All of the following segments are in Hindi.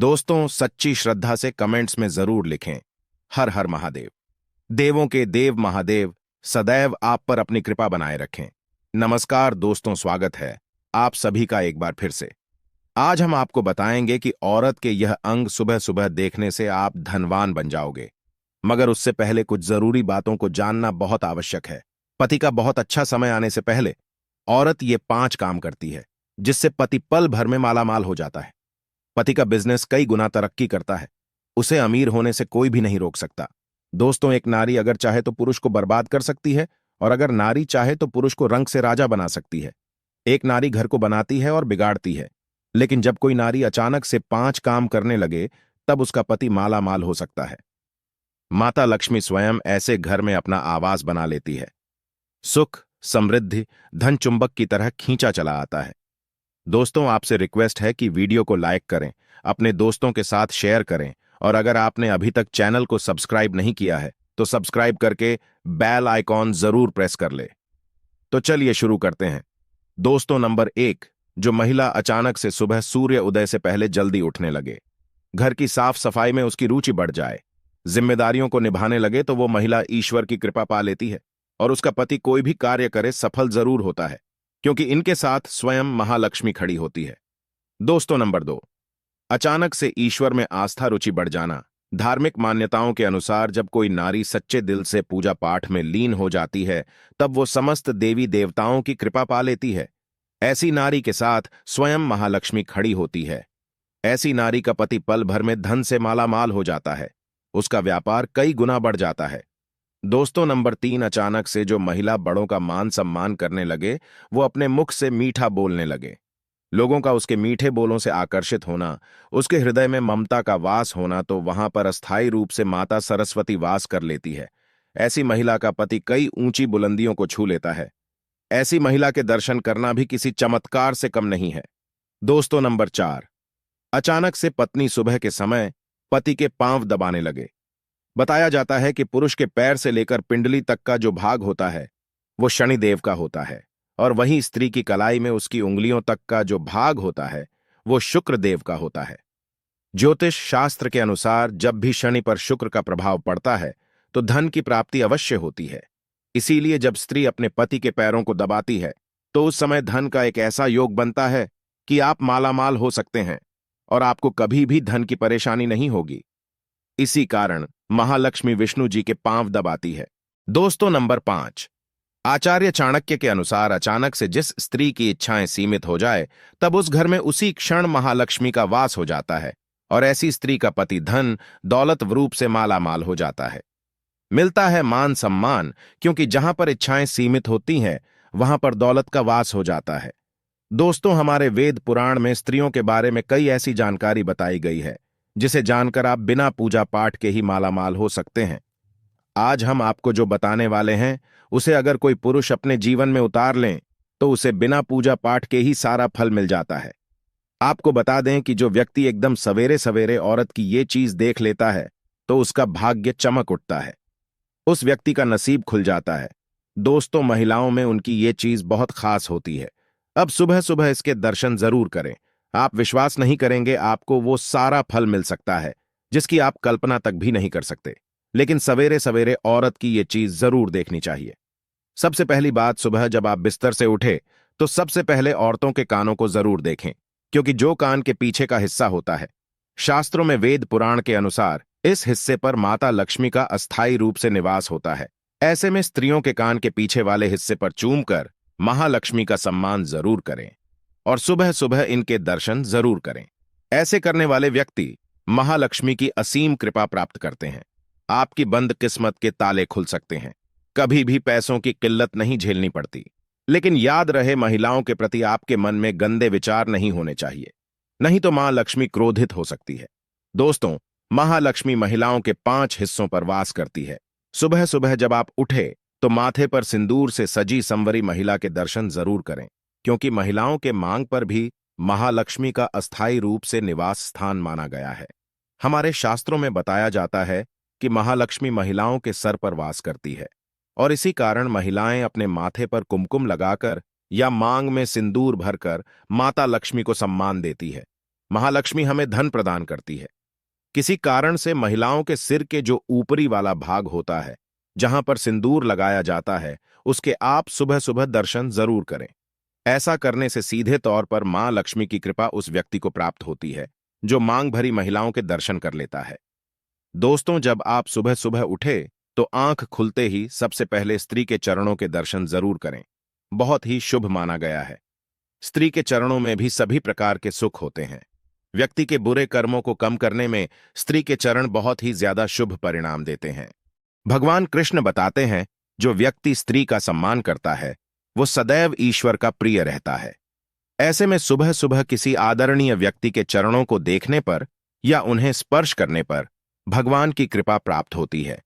दोस्तों, सच्ची श्रद्धा से कमेंट्स में जरूर लिखें, हर हर महादेव। देवों के देव महादेव सदैव आप पर अपनी कृपा बनाए रखें। नमस्कार दोस्तों, स्वागत है आप सभी का एक बार फिर से। आज हम आपको बताएंगे कि औरत के यह अंग सुबह सुबह देखने से आप धनवान बन जाओगे। मगर उससे पहले कुछ जरूरी बातों को जानना बहुत आवश्यक है। पति का बहुत अच्छा समय आने से पहले औरत ये 5 काम करती है, जिससे पति पल भर में मालामाल हो जाता है। पति का बिजनेस कई गुना तरक्की करता है। उसे अमीर होने से कोई भी नहीं रोक सकता। दोस्तों, एक नारी अगर चाहे तो पुरुष को बर्बाद कर सकती है, और अगर नारी चाहे तो पुरुष को रंग से राजा बना सकती है। एक नारी घर को बनाती है और बिगाड़ती है, लेकिन जब कोई नारी अचानक से 5 काम करने लगे, तब उसका पति माला माल हो सकता है। माता लक्ष्मी स्वयं ऐसे घर में अपना आवास बना लेती है। सुख, समृद्धि, धन चुंबक की तरह खींचा चला आता है। दोस्तों, आपसे रिक्वेस्ट है कि वीडियो को लाइक करें, अपने दोस्तों के साथ शेयर करें, और अगर आपने अभी तक चैनल को सब्सक्राइब नहीं किया है तो सब्सक्राइब करके बेल आइकॉन जरूर प्रेस कर ले। तो चलिए शुरू करते हैं। दोस्तों, नंबर 1, जो महिला अचानक से सुबह सूर्य उदय से पहले जल्दी उठने लगे। घर की साफ सफाई में उसकी रुचि बढ़ जाए, जिम्मेदारियों को निभाने लगे, तो वो महिला ईश्वर की कृपा पा लेती है और उसका पति कोई भी कार्य करे सफल जरूर होता है, क्योंकि इनके साथ स्वयं महालक्ष्मी खड़ी होती है। दोस्तों, नंबर 2, अचानक से ईश्वर में आस्था रुचि बढ़ जाना। धार्मिक मान्यताओं के अनुसार जब कोई नारी सच्चे दिल से पूजा पाठ में लीन हो जाती है, तब वो समस्त देवी देवताओं की कृपा पा लेती है। ऐसी नारी के साथ स्वयं महालक्ष्मी खड़ी होती है। ऐसी नारी का पति पल भर में धन से मालामाल हो जाता है। उसका व्यापार कई गुना बढ़ जाता है। दोस्तों, नंबर 3, अचानक से जो महिला बड़ों का मान सम्मान करने लगे, वो अपने मुख से मीठा बोलने लगे। लोगों का उसके मीठे बोलों से आकर्षित होना, उसके हृदय में ममता का वास होना, तो वहां पर अस्थायी रूप से माता सरस्वती वास कर लेती है। ऐसी महिला का पति कई ऊंची बुलंदियों को छू लेता है। ऐसी महिला के दर्शन करना भी किसी चमत्कार से कम नहीं है। दोस्तों, नंबर 4, अचानक से पत्नी सुबह के समय पति के पांव दबाने लगे। बताया जाता है कि पुरुष के पैर से लेकर पिंडली तक का जो भाग होता है वो शनिदेव का होता है, और वहीं स्त्री की कलाई में उसकी उंगलियों तक का जो भाग होता है वो शुक्र देव का होता है। ज्योतिष शास्त्र के अनुसार जब भी शनि पर शुक्र का प्रभाव पड़ता है तो धन की प्राप्ति अवश्य होती है। इसीलिए जब स्त्री अपने पति के पैरों को दबाती है तो उस समय धन का एक ऐसा योग बनता है कि आप मालामाल हो सकते हैं और आपको कभी भी धन की परेशानी नहीं होगी। इसी कारण महालक्ष्मी विष्णु जी के पांव दबाती है। दोस्तों, नंबर 5, आचार्य चाणक्य के अनुसार अचानक से जिस स्त्री की इच्छाएं सीमित हो जाए, तब उस घर में उसी क्षण महालक्ष्मी का वास हो जाता है, और ऐसी स्त्री का पति धन दौलत रूप से मालामाल हो जाता है। मिलता है मान सम्मान, क्योंकि जहां पर इच्छाएं सीमित होती हैं वहां पर दौलत का वास हो जाता है। दोस्तों, हमारे वेद पुराण में स्त्रियों के बारे में कई ऐसी जानकारी बताई गई है जिसे जानकर आप बिना पूजा पाठ के ही मालामाल हो सकते हैं। आज हम आपको जो बताने वाले हैं उसे अगर कोई पुरुष अपने जीवन में उतार लें तो उसे बिना पूजा पाठ के ही सारा फल मिल जाता है। आपको बता दें कि जो व्यक्ति एकदम सवेरे सवेरे औरत की ये चीज देख लेता है तो उसका भाग्य चमक उठता है, उस व्यक्ति का नसीब खुल जाता है। दोस्तों, महिलाओं में उनकी ये चीज बहुत खास होती है। अब सुबह सुबह इसके दर्शन जरूर करें। आप विश्वास नहीं करेंगे, आपको वो सारा फल मिल सकता है जिसकी आप कल्पना तक भी नहीं कर सकते। लेकिन सवेरे सवेरे औरत की ये चीज जरूर देखनी चाहिए। सबसे पहली बात, सुबह जब आप बिस्तर से उठे तो सबसे पहले औरतों के कानों को जरूर देखें, क्योंकि जो कान के पीछे का हिस्सा होता है, शास्त्रों में वेद पुराण के अनुसार इस हिस्से पर माता लक्ष्मी का अस्थायी रूप से निवास होता है। ऐसे में स्त्रियों के कान के पीछे वाले हिस्से पर चूमकर महालक्ष्मी का सम्मान जरूर करें और सुबह सुबह इनके दर्शन जरूर करें। ऐसे करने वाले व्यक्ति महालक्ष्मी की असीम कृपा प्राप्त करते हैं। आपकी बंद किस्मत के ताले खुल सकते हैं। कभी भी पैसों की किल्लत नहीं झेलनी पड़ती। लेकिन याद रहे, महिलाओं के प्रति आपके मन में गंदे विचार नहीं होने चाहिए, नहीं तो मां लक्ष्मी क्रोधित हो सकती है। दोस्तों, महालक्ष्मी महिलाओं के 5 हिस्सों पर वास करती है। सुबह सुबह जब आप उठे तो माथे पर सिंदूर से सजी संवरी महिला के दर्शन जरूर करें, क्योंकि महिलाओं के मांग पर भी महालक्ष्मी का अस्थायी रूप से निवास स्थान माना गया है। हमारे शास्त्रों में बताया जाता है कि महालक्ष्मी महिलाओं के सर पर वास करती है, और इसी कारण महिलाएं अपने माथे पर कुमकुम लगाकर या मांग में सिंदूर भरकर माता लक्ष्मी को सम्मान देती है। महालक्ष्मी हमें धन प्रदान करती है। किसी कारण से महिलाओं के सिर के जो ऊपरी वाला भाग होता है, जहां पर सिंदूर लगाया जाता है, उसके आप सुबह सुबह दर्शन जरूर करें। ऐसा करने से सीधे तौर पर मां लक्ष्मी की कृपा उस व्यक्ति को प्राप्त होती है जो मांग भरी महिलाओं के दर्शन कर लेता है। दोस्तों, जब आप सुबह सुबह उठे तो आंख खुलते ही सबसे पहले स्त्री के चरणों के दर्शन जरूर करें। बहुत ही शुभ माना गया है। स्त्री के चरणों में भी सभी प्रकार के सुख होते हैं। व्यक्ति के बुरे कर्मों को कम करने में स्त्री के चरण बहुत ही ज्यादा शुभ परिणाम देते हैं। भगवान कृष्ण बताते हैं, जो व्यक्ति स्त्री का सम्मान करता है वो सदैव ईश्वर का प्रिय रहता है। ऐसे में सुबह सुबह किसी आदरणीय व्यक्ति के चरणों को देखने पर या उन्हें स्पर्श करने पर भगवान की कृपा प्राप्त होती है।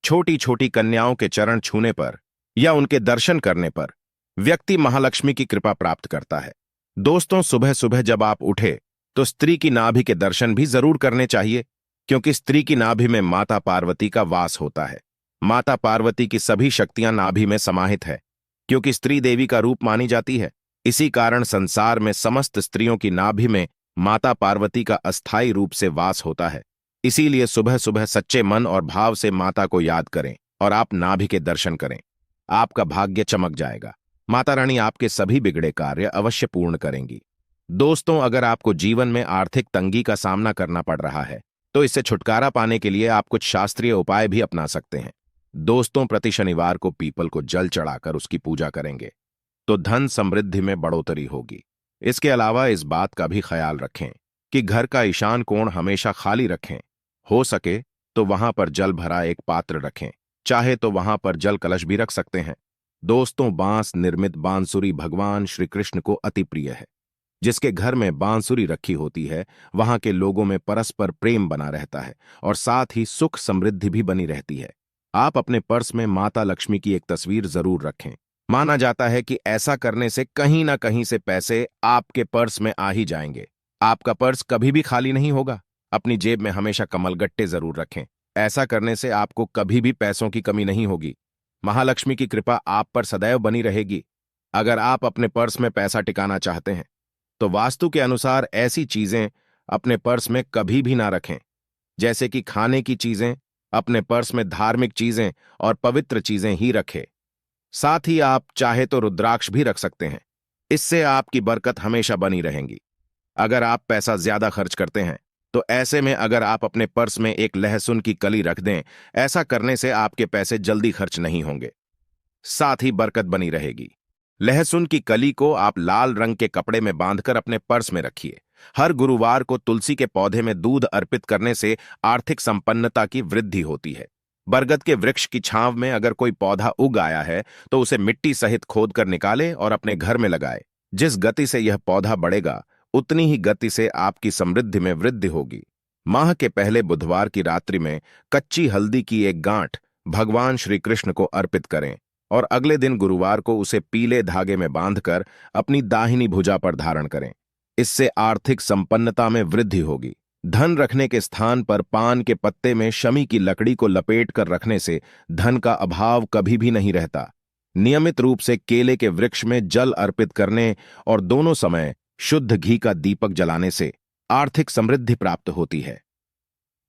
छोटी छोटी कन्याओं के चरण छूने पर या उनके दर्शन करने पर व्यक्ति महालक्ष्मी की कृपा प्राप्त करता है। दोस्तों, सुबह सुबह जब आप उठे तो स्त्री की नाभि के दर्शन भी जरूर करने चाहिए, क्योंकि स्त्री की नाभि में माता पार्वती का वास होता है। माता पार्वती की सभी शक्तियां नाभि में समाहित है, क्योंकि स्त्री देवी का रूप मानी जाती है। इसी कारण संसार में समस्त स्त्रियों की नाभि में माता पार्वती का अस्थायी रूप से वास होता है। इसीलिए सुबह सुबह सच्चे मन और भाव से माता को याद करें और आप नाभि के दर्शन करें। आपका भाग्य चमक जाएगा। माता रानी आपके सभी बिगड़े कार्य अवश्य पूर्ण करेंगी। दोस्तों, अगर आपको जीवन में आर्थिक तंगी का सामना करना पड़ रहा है तो इससे छुटकारा पाने के लिए आप कुछ शास्त्रीय उपाय भी अपना सकते हैं। दोस्तों, प्रति शनिवार को पीपल को जल चढ़ाकर उसकी पूजा करेंगे तो धन समृद्धि में बढ़ोतरी होगी। इसके अलावा इस बात का भी ख्याल रखें कि घर का ईशान कोण हमेशा खाली रखें। हो सके तो वहां पर जल भरा एक पात्र रखें, चाहे तो वहां पर जल कलश भी रख सकते हैं। दोस्तों, बांस निर्मित बांसुरी भगवान श्री कृष्ण को अति प्रिय है। जिसके घर में बांसुरी रखी होती है वहां के लोगों में परस्पर प्रेम बना रहता है और साथ ही सुख समृद्धि भी बनी रहती है। आप अपने पर्स में माता लक्ष्मी की एक तस्वीर जरूर रखें। माना जाता है कि ऐसा करने से कहीं ना कहीं से पैसे आपके पर्स में आ ही जाएंगे। आपका पर्स कभी भी खाली नहीं होगा। अपनी जेब में हमेशा कमलगट्टे जरूर रखें। ऐसा करने से आपको कभी भी पैसों की कमी नहीं होगी। महालक्ष्मी की कृपा आप पर सदैव बनी रहेगी। अगर आप अपने पर्स में पैसा टिकाना चाहते हैं तो वास्तु के अनुसार ऐसी चीजें अपने पर्स में कभी भी ना रखें, जैसे कि खाने की चीजें। अपने पर्स में धार्मिक चीजें और पवित्र चीजें ही रखें। साथ ही आप चाहे तो रुद्राक्ष भी रख सकते हैं। इससे आपकी बरकत हमेशा बनी रहेगी। अगर आप पैसा ज्यादा खर्च करते हैं तो ऐसे में अगर आप अपने पर्स में एक लहसुन की कली रख दें, ऐसा करने से आपके पैसे जल्दी खर्च नहीं होंगे, साथ ही बरकत बनी रहेगी। लहसुन की कली को आप लाल रंग के कपड़े में बांधकर अपने पर्स में रखिए। हर गुरुवार को तुलसी के पौधे में दूध अर्पित करने से आर्थिक संपन्नता की वृद्धि होती है। बरगद के वृक्ष की छांव में अगर कोई पौधा उग आया है तो उसे मिट्टी सहित खोदकर निकाले और अपने घर में लगाए। जिस गति से यह पौधा बढ़ेगा उतनी ही गति से आपकी समृद्धि में वृद्धि होगी। माह के पहले बुधवार की रात्रि में कच्ची हल्दी की एक गांठ भगवान श्री कृष्ण को अर्पित करें और अगले दिन गुरुवार को उसे पीले धागे में बांधकर अपनी दाहिनी भुजा पर धारण करें। इससे आर्थिक संपन्नता में वृद्धि होगी। धन रखने के स्थान पर पान के पत्ते में शमी की लकड़ी को लपेट कर रखने से धन का अभाव कभी भी नहीं रहता। नियमित रूप से केले के वृक्ष में जल अर्पित करने और दोनों समय शुद्ध घी का दीपक जलाने से आर्थिक समृद्धि प्राप्त होती है।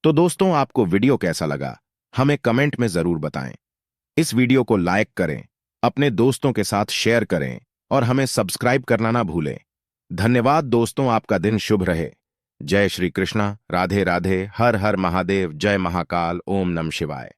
तो दोस्तों, आपको वीडियो कैसा लगा हमें कमेंट में जरूर बताएं। इस वीडियो को लाइक करें, अपने दोस्तों के साथ शेयर करें और हमें सब्सक्राइब करना ना भूलें। धन्यवाद दोस्तों, आपका दिन शुभ रहे। जय श्री कृष्णा, राधे राधे, हर हर महादेव, जय महाकाल, ओम नमः शिवाय।